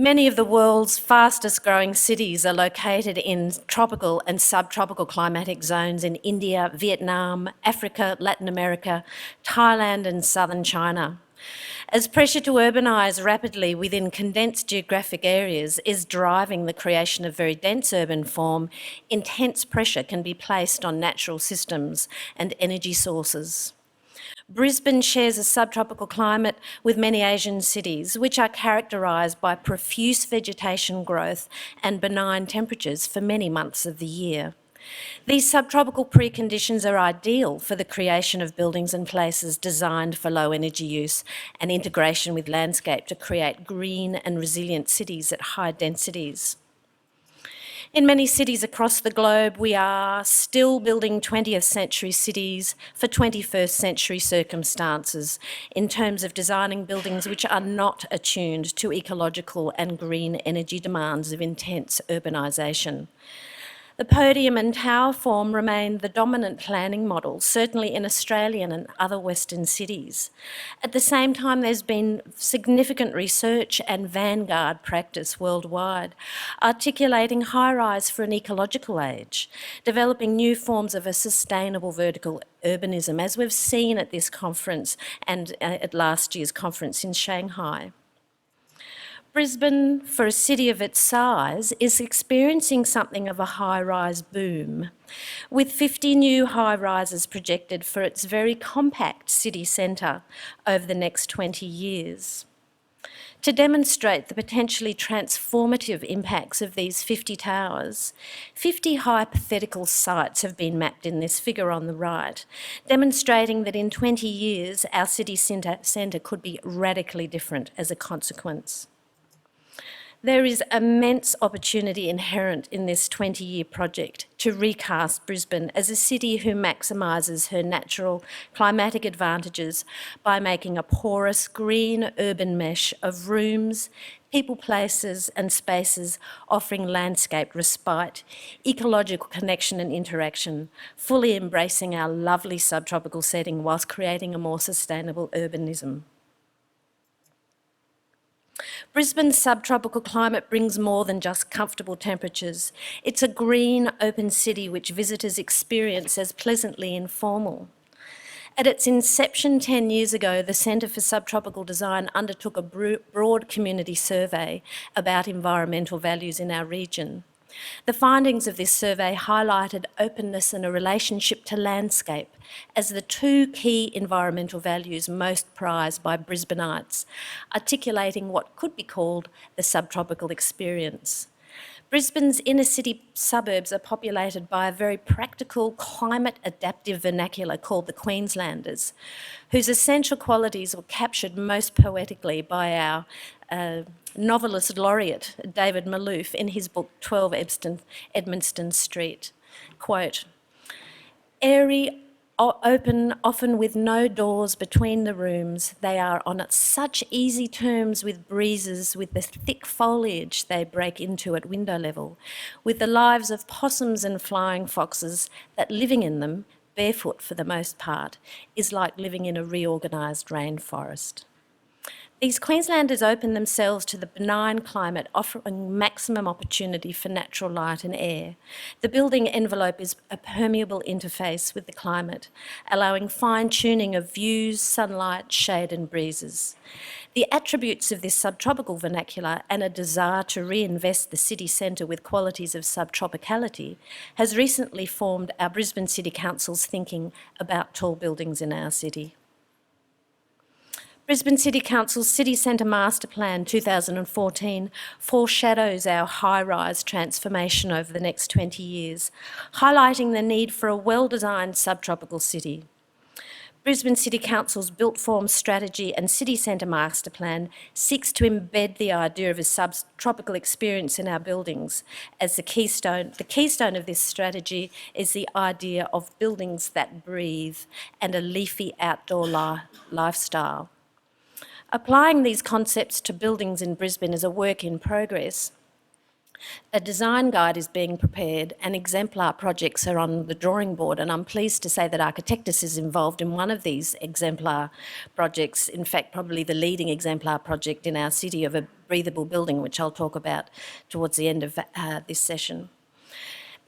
Many of the world's fastest growing cities are located in tropical and subtropical climatic zones in India, Vietnam, Africa, Latin America, Thailand and southern China. As pressure to urbanise rapidly within condensed geographic areas is driving the creation of very dense urban form, intense pressure can be placed on natural systems and energy sources. Brisbane shares a subtropical climate with many Asian cities, which are characterised by profuse vegetation growth and benign temperatures for many months of the year. These subtropical preconditions are ideal for the creation of buildings and places designed for low energy use and integration with landscape to create green and resilient cities at high densities. In many cities across the globe, we are still building 20th century cities for 21st century circumstances in terms of designing buildings which are not attuned to ecological and green energy demands of intense urbanisation. The podium and tower form remain the dominant planning model, certainly in Australian and other Western cities. At the same time, there's been significant research and vanguard practice worldwide, articulating high-rise for an ecological age, developing new forms of a sustainable vertical urbanism, as we've seen at this conference and at last year's conference in Shanghai. Brisbane, for a city of its size, is experiencing something of a high-rise boom, with 50 new high-rises projected for its very compact city centre over the next 20 years. To demonstrate the potentially transformative impacts of these 50 towers, 50 hypothetical sites have been mapped in this figure on the right, demonstrating that in 20 years our city centre could be radically different as a consequence. There is immense opportunity inherent in this 20-year project to recast Brisbane as a city who maximises her natural climatic advantages by making a porous green urban mesh of rooms, people, places and spaces offering landscape respite, ecological connection and interaction, fully embracing our lovely subtropical setting whilst creating a more sustainable urbanism. Brisbane's subtropical climate brings more than just comfortable temperatures. It's a green, open city which visitors experience as pleasantly informal. At its inception 10 years ago, the Centre for Subtropical Design undertook a broad community survey about environmental values in our region. The findings of this survey highlighted openness and a relationship to landscape as the two key environmental values most prized by Brisbaneites, articulating what could be called the subtropical experience. Brisbane's inner city suburbs are populated by a very practical, climate-adaptive vernacular called the Queenslanders, whose essential qualities were captured most poetically by our novelist laureate, David Malouf, in his book 12 Edmonston Street. Quote, "Airy, open, often with no doors between the rooms, they are on such easy terms with breezes, with the thick foliage they break into at window level, with the lives of possums and flying foxes, that living in them, barefoot for the most part, is like living in a reorganised rainforest." These Queenslanders open themselves to the benign climate, offering maximum opportunity for natural light and air. The building envelope is a permeable interface with the climate, allowing fine-tuning of views, sunlight, shade and breezes. The attributes of this subtropical vernacular and a desire to reinvest the city centre with qualities of subtropicality has recently formed our Brisbane City Council's thinking about tall buildings in our city. Brisbane City Council's City Centre Master Plan 2014 foreshadows our high-rise transformation over the next 20 years, highlighting the need for a well-designed subtropical city. Brisbane City Council's Built Form Strategy and City Centre Master Plan seeks to embed the idea of a subtropical experience in our buildings as the keystone. The keystone of this strategy is the idea of buildings that breathe and a leafy outdoor lifestyle. Applying these concepts to buildings in Brisbane is a work in progress. A design guide is being prepared and exemplar projects are on the drawing board, and I'm pleased to say that Architectus is involved in one of these exemplar projects, in fact probably the leading exemplar project in our city of a breathable building, which I'll talk about towards the end of this session.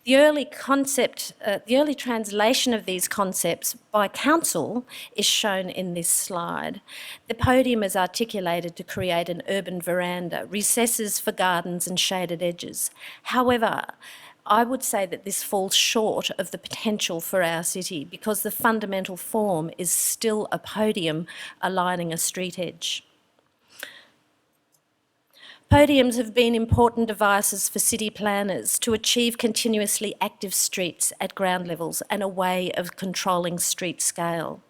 The early translation of these concepts by council is shown in this slide. The podium is articulated to create an urban veranda, recesses for gardens and shaded edges. However, I would say that this falls short of the potential for our city because the fundamental form is still a podium aligning a street edge. Podiums have been important devices for city planners to achieve continuously active streets at ground levels and a way of controlling street scale.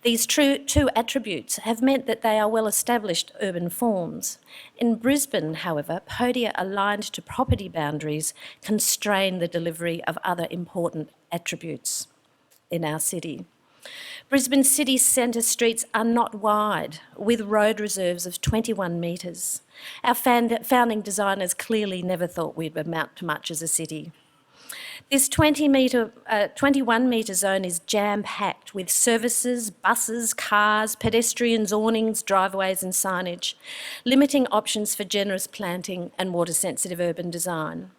These two attributes have meant that they are well-established urban forms. In Brisbane, however, podia aligned to property boundaries constrain the delivery of other important attributes in our city. Brisbane city centre streets are not wide, with road reserves of 21 metres. Our founding designers clearly never thought we'd amount to much as a city. This 21 metre zone is jam-packed with services, buses, cars, pedestrians, awnings, driveways and signage, limiting options for generous planting and water-sensitive urban design.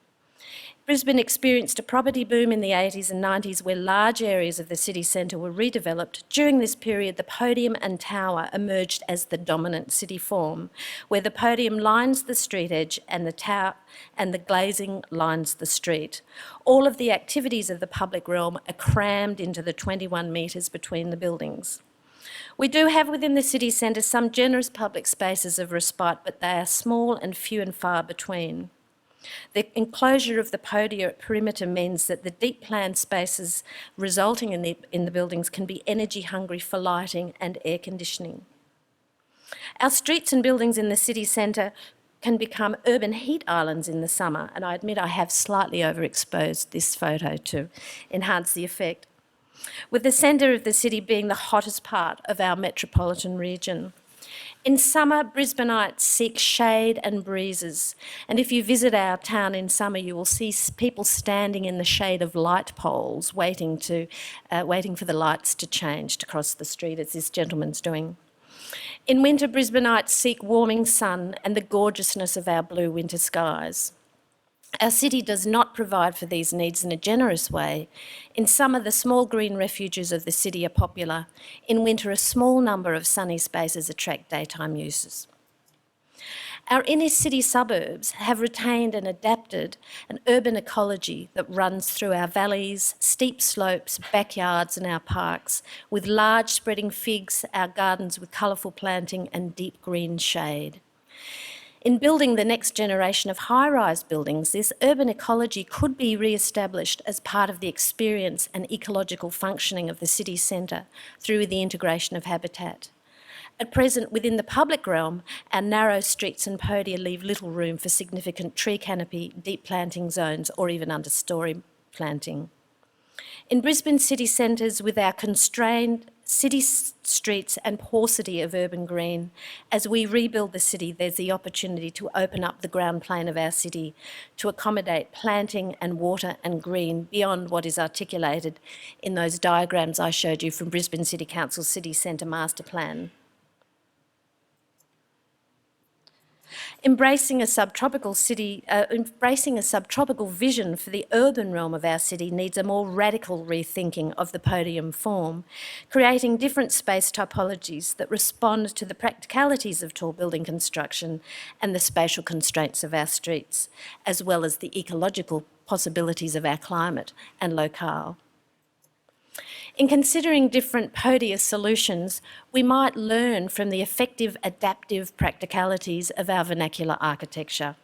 Brisbane experienced a property boom in the 80s and 90s where large areas of the city centre were redeveloped. During this period, the podium and tower emerged as the dominant city form, where the podium lines the street edge and the tower and the glazing lines the street. All of the activities of the public realm are crammed into the 21 metres between the buildings. We do have within the city centre some generous public spaces of respite, but they are small and few and far between. The enclosure of the podia perimeter means that the deep planned spaces resulting in the buildings can be energy hungry for lighting and air conditioning. Our streets and buildings in the city centre can become urban heat islands in the summer, and I admit I have slightly overexposed this photo to enhance the effect, with the centre of the city being the hottest part of our metropolitan region. In summer, Brisbaneites seek shade and breezes, and if you visit our town in summer, you will see people standing in the shade of light poles, waiting for the lights to change to cross the street, as this gentleman's doing. In winter, Brisbaneites seek warming sun and the gorgeousness of our blue winter skies. Our city does not provide for these needs in a generous way. In summer, the small green refuges of the city are popular. In winter, a small number of sunny spaces attract daytime users. Our inner city suburbs have retained and adapted an urban ecology that runs through our valleys, steep slopes, backyards and our parks, with large spreading figs, our gardens with colourful planting and deep green shade. In building the next generation of high-rise buildings, this urban ecology could be re-established as part of the experience and ecological functioning of the city centre through the integration of habitat. At present, within the public realm, our narrow streets and podia leave little room for significant tree canopy, deep planting zones or even understory planting. In Brisbane city centres, with our constrained city streets and paucity of urban green, as we rebuild the city, there's the opportunity to open up the ground plane of our city to accommodate planting and water and green beyond what is articulated in those diagrams I showed you from Brisbane City Council's City Centre Master Plan. Embracing a subtropical vision for the urban realm of our city needs a more radical rethinking of the podium form, creating different space topologies that respond to the practicalities of tall building construction and the spatial constraints of our streets, as well as the ecological possibilities of our climate and locale. In considering different podia solutions, we might learn from the effective adaptive practicalities of our vernacular architecture.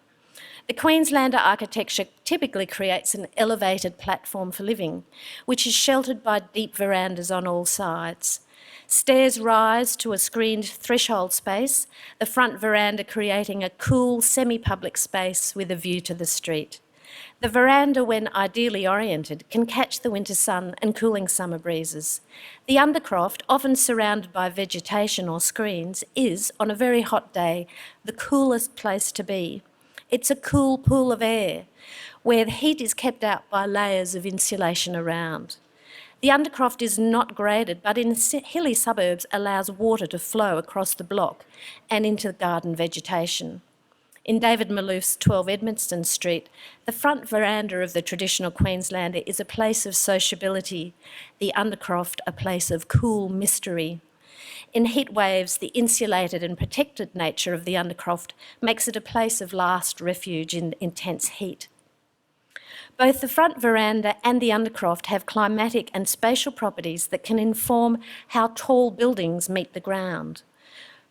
The Queenslander architecture typically creates an elevated platform for living, which is sheltered by deep verandas on all sides. Stairs rise to a screened threshold space, the front veranda creating a cool, semi-public space with a view to the street. The veranda, when ideally oriented, can catch the winter sun and cooling summer breezes. The Undercroft, often surrounded by vegetation or screens, is, on a very hot day, the coolest place to be. It's a cool pool of air where the heat is kept out by layers of insulation around. The Undercroft is not graded, but in hilly suburbs allows water to flow across the block and into the garden vegetation. In David Malouf's 12 Edmonstone Street, the front veranda of the traditional Queenslander is a place of sociability, the Undercroft a place of cool mystery. In heat waves, the insulated and protected nature of the Undercroft makes it a place of last refuge in intense heat. Both the front veranda and the Undercroft have climatic and spatial properties that can inform how tall buildings meet the ground.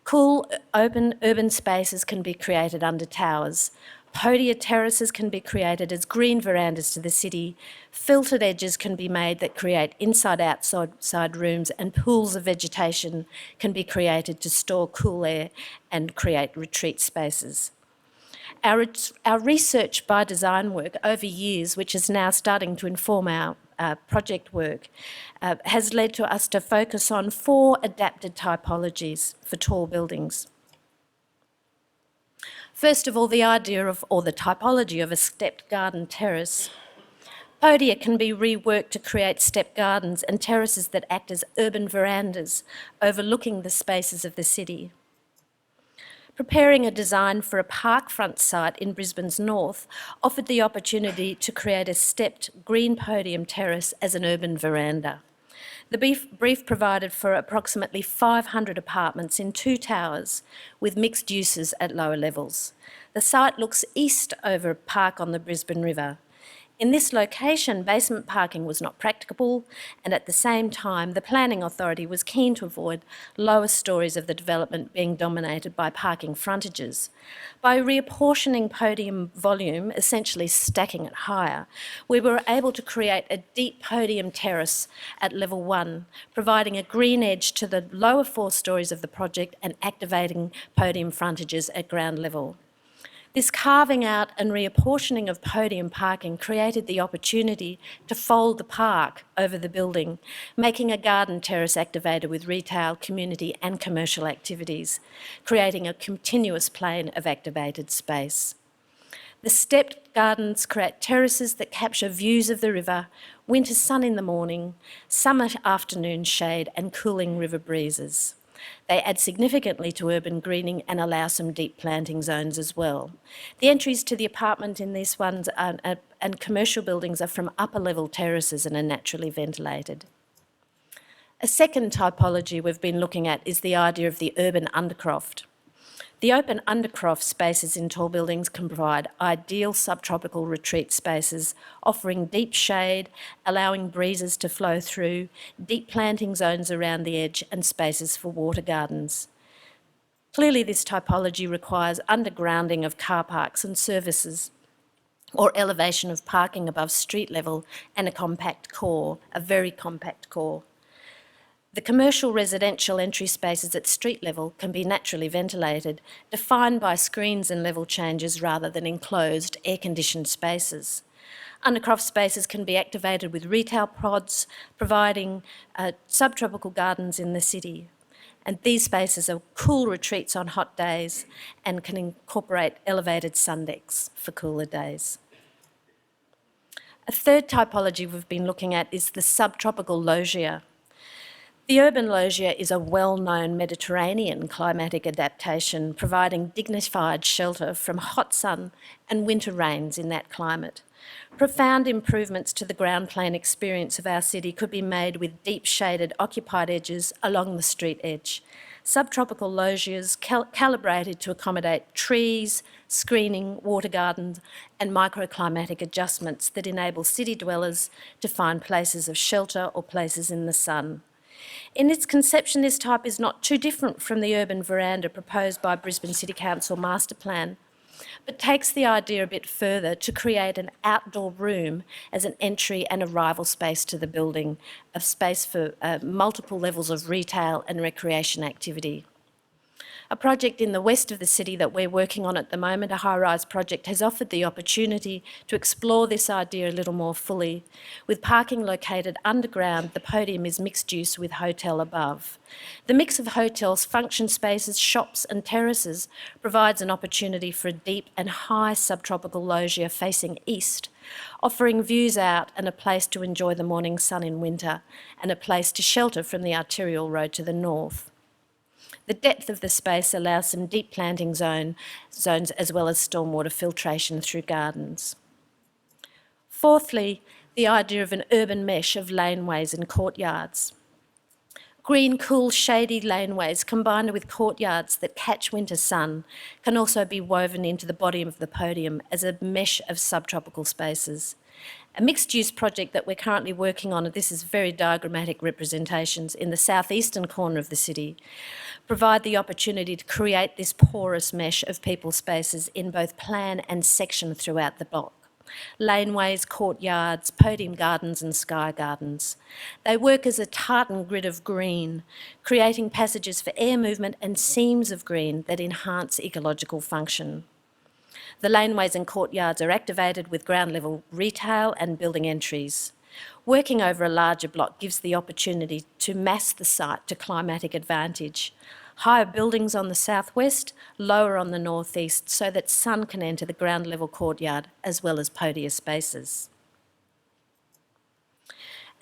Cool, open urban spaces can be created under towers. Podia terraces can be created as green verandas to the city. Filtered edges can be made that create inside-outside rooms, and pools of vegetation can be created to store cool air and create retreat spaces. Our research by design work over years, which is now starting to inform our project work, has led to us to focus on 4 adapted typologies for tall buildings. First of all, the idea of, or the typology of, a stepped garden terrace. Podia can be reworked to create stepped gardens and terraces that act as urban verandas overlooking the spaces of the city. Preparing a design for a parkfront site in Brisbane's north offered the opportunity to create a stepped green podium terrace as an urban veranda. The brief provided for approximately 500 apartments in 2 towers with mixed uses at lower levels. The site looks east over a park on the Brisbane River. In this location, basement parking was not practicable, and at the same time, the planning authority was keen to avoid lower stories of the development being dominated by parking frontages. By reapportioning podium volume, essentially stacking it higher, we were able to create a deep podium terrace at level 1, providing a green edge to the lower 4 stories of the project and activating podium frontages at ground level. This carving out and reapportioning of podium parking created the opportunity to fold the park over the building, making a garden terrace activated with retail, community and commercial activities, creating a continuous plane of activated space. The stepped gardens create terraces that capture views of the river, winter sun in the morning, summer afternoon shade and cooling river breezes. They add significantly to urban greening and allow some deep planting zones as well. The entries to the apartment in these ones and commercial buildings are from upper level terraces and are naturally ventilated. A second typology we've been looking at is the idea of the urban undercroft. The open undercroft spaces in tall buildings can provide ideal subtropical retreat spaces, offering deep shade, allowing breezes to flow through, deep planting zones around the edge and spaces for water gardens. Clearly, this typology requires undergrounding of car parks and services, or elevation of parking above street level and a compact core, a very compact core. The commercial residential entry spaces at street level can be naturally ventilated, defined by screens and level changes rather than enclosed, air-conditioned spaces. Undercroft spaces can be activated with retail pods, providing subtropical gardens in the city. And these spaces are cool retreats on hot days and can incorporate elevated sun decks for cooler days. A third typology we've been looking at is the subtropical loggia. The urban loggia is a well-known Mediterranean climatic adaptation, providing dignified shelter from hot sun and winter rains in that climate. Profound improvements to the ground plane experience of our city could be made with deep shaded occupied edges along the street edge. Subtropical loggias calibrated to accommodate trees, screening, water gardens and microclimatic adjustments that enable city dwellers to find places of shelter or places in the sun. In its conception, this type is not too different from the urban veranda proposed by Brisbane City Council Master Plan, but takes the idea a bit further to create an outdoor room as an entry and arrival space to the building, a space for multiple levels of retail and recreation activity. A project in the west of the city that we're working on at the moment, a high-rise project, has offered the opportunity to explore this idea a little more fully. With parking located underground, the Podium is mixed use with hotel above. The mix of hotels, function spaces, shops and terraces provides an opportunity for a deep and high subtropical loggia facing east, offering views out and a place to enjoy the morning sun in winter, and a place to shelter from the arterial road to the north. The depth of the space allows some deep planting zones as well as stormwater filtration through gardens. Fourthly, the idea of an urban mesh of laneways and courtyards. Green, cool, shady laneways combined with courtyards that catch winter sun can also be woven into the body of the Podium as a mesh of subtropical spaces. A mixed-use project that we're currently working on, and this is very diagrammatic representations, in the southeastern corner of the city, provide the opportunity to create this porous mesh of people spaces in both plan and section throughout the block. Laneways, courtyards, podium gardens and sky gardens. They work as a tartan grid of green, creating passages for air movement and seams of green that enhance ecological function. The laneways and courtyards are activated with ground level retail and building entries. Working over a larger block gives the opportunity to mass the site to climatic advantage. Higher buildings on the southwest, lower on the northeast, so that sun can enter the ground level courtyard as well as podia spaces.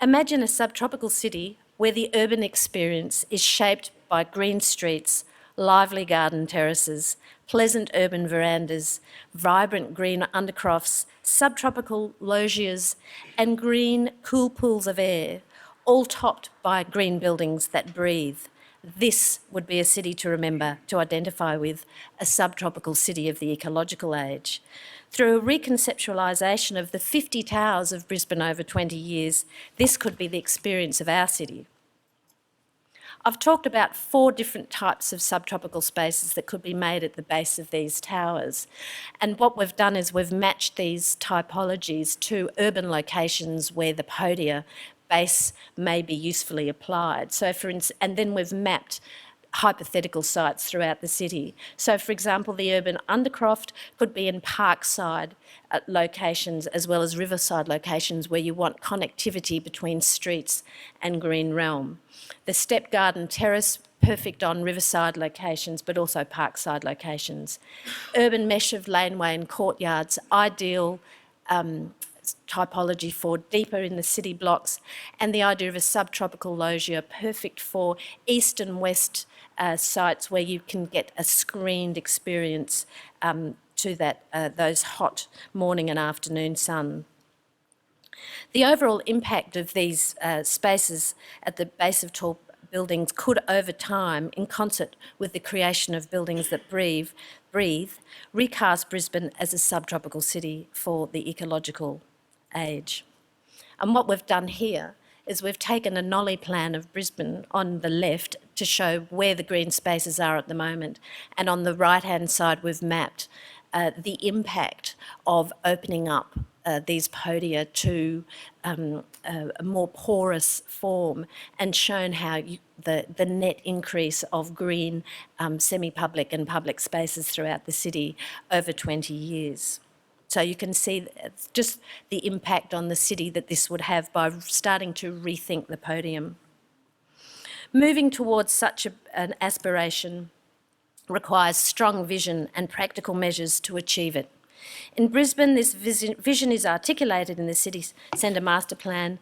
Imagine a subtropical city where the urban experience is shaped by green streets, lively garden terraces, pleasant urban verandas, vibrant green undercrofts, subtropical loggias, and green cool pools of air, all topped by green buildings that breathe. This would be a city to remember, to identify with, a subtropical city of the ecological age. Through a reconceptualisation of the 50 towers of Brisbane over 20 years, this could be the experience of our city. I've talked about 4 different types of subtropical spaces that could be made at the base of these towers. And what we've done is we've matched these typologies to urban locations where the podia base may be usefully applied. So for instance, and then we've mapped hypothetical sites throughout the city. So for example, the Urban Undercroft could be in parkside locations as well as riverside locations where you want connectivity between streets and green realm. The Step Garden Terrace, perfect on riverside locations but also parkside locations. Urban mesh of laneway and courtyards, ideal typology for deeper in the city blocks, and the idea of a subtropical loggia, perfect for east and west sites where you can get a screened experience to those hot morning and afternoon sun. The overall impact of these spaces at the base of tall buildings could, over time, in concert with the creation of buildings that breathe, recast Brisbane as a subtropical city for the ecological age. And what we've done here is we've taken a nollie plan of Brisbane on the left to show where the green spaces are at the moment, and on the right-hand side we've mapped the impact of opening up these podia to a more porous form, and shown how the net increase of green semi-public and public spaces throughout the city over 20 years. So you can see just the impact on the city that this would have by starting to rethink the podium. Moving towards such an aspiration requires strong vision and practical measures to achieve it. In Brisbane, this vision is articulated in the City Centre Master Plan,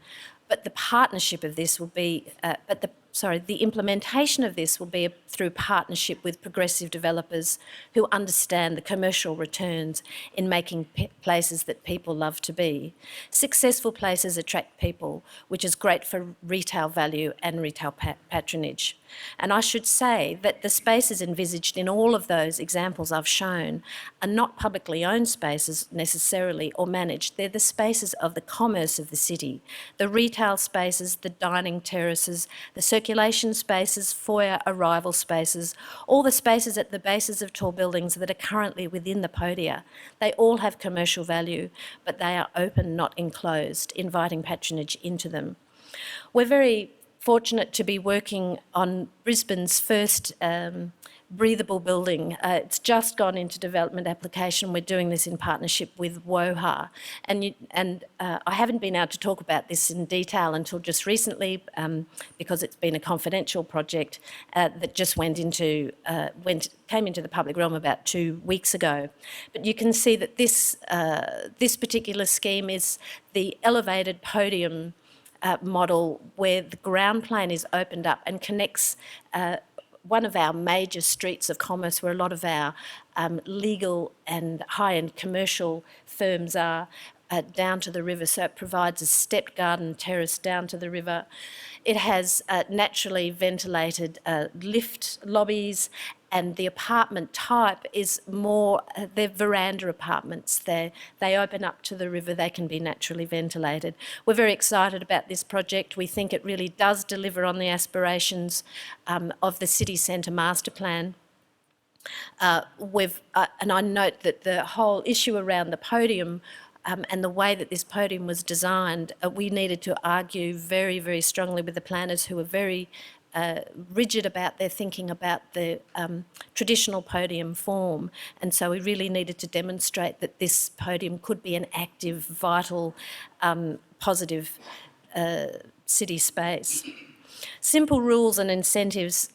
but the partnership of this will be, the implementation of this will be through partnership with progressive developers who understand the commercial returns in making places that people love to be. Successful places attract people, which is great for retail value and retail patronage. And I should say that the spaces envisaged in all of those examples I've shown are not publicly owned spaces necessarily or managed. They're the spaces of the commerce of the city, the retail spaces, the dining terraces, the circulation spaces, foyer arrival spaces, all the spaces at the bases of tall buildings that are currently within the podia. They all have commercial value, but they are open, not enclosed, inviting patronage into them. We're very fortunate to be working on Brisbane's first breathable building. It's just gone into development application. We're doing this in partnership with WOHA. I haven't been able to talk about this in detail until just recently because it's been a confidential project that just came into the public realm about 2 weeks ago. But you can see that this particular scheme is the elevated podium model where the ground plane is opened up and connects one of our major streets of commerce where a lot of our legal and high-end commercial firms are down to the river. So it provides a stepped garden terrace down to the river. It has naturally ventilated lift lobbies, and the apartment type is more, they're veranda apartments. They open up to the river, they can be naturally ventilated. We're very excited about this project. We think it really does deliver on the aspirations of the city centre master plan. And I note that the whole issue around the podium and the way that this podium was designed, we needed to argue very, very strongly with the planners who were very rigid about their thinking about the traditional podium form. And so we really needed to demonstrate that this podium could be an active, vital, positive city space. Simple rules and incentives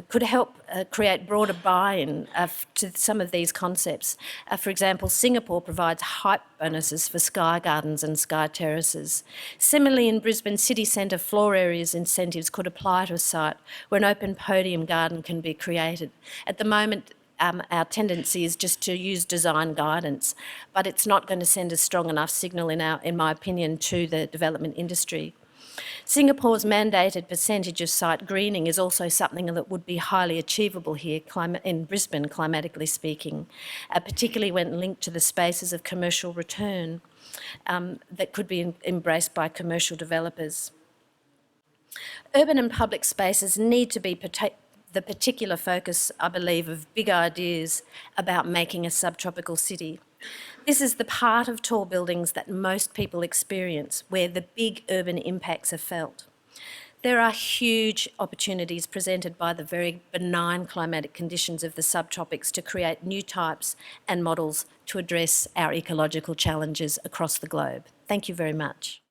could help create broader buy-in to some of these concepts. For example, Singapore provides hype bonuses for sky gardens and sky terraces. Similarly, in Brisbane city centre, floor areas incentives could apply to a site where an open podium garden can be created. At the moment, our tendency is just to use design guidance, but it's not going to send a strong enough signal, in my opinion, to the development industry. Singapore's mandated percentage of site greening is also something that would be highly achievable here in Brisbane, climatically speaking, particularly when linked to the spaces of commercial return that could be embraced by commercial developers. Urban and public spaces need to be the particular focus, I believe, of big ideas about making a subtropical city. This is the part of tall buildings that most people experience, where the big urban impacts are felt. There are huge opportunities presented by the very benign climatic conditions of the subtropics to create new types and models to address our ecological challenges across the globe. Thank you very much.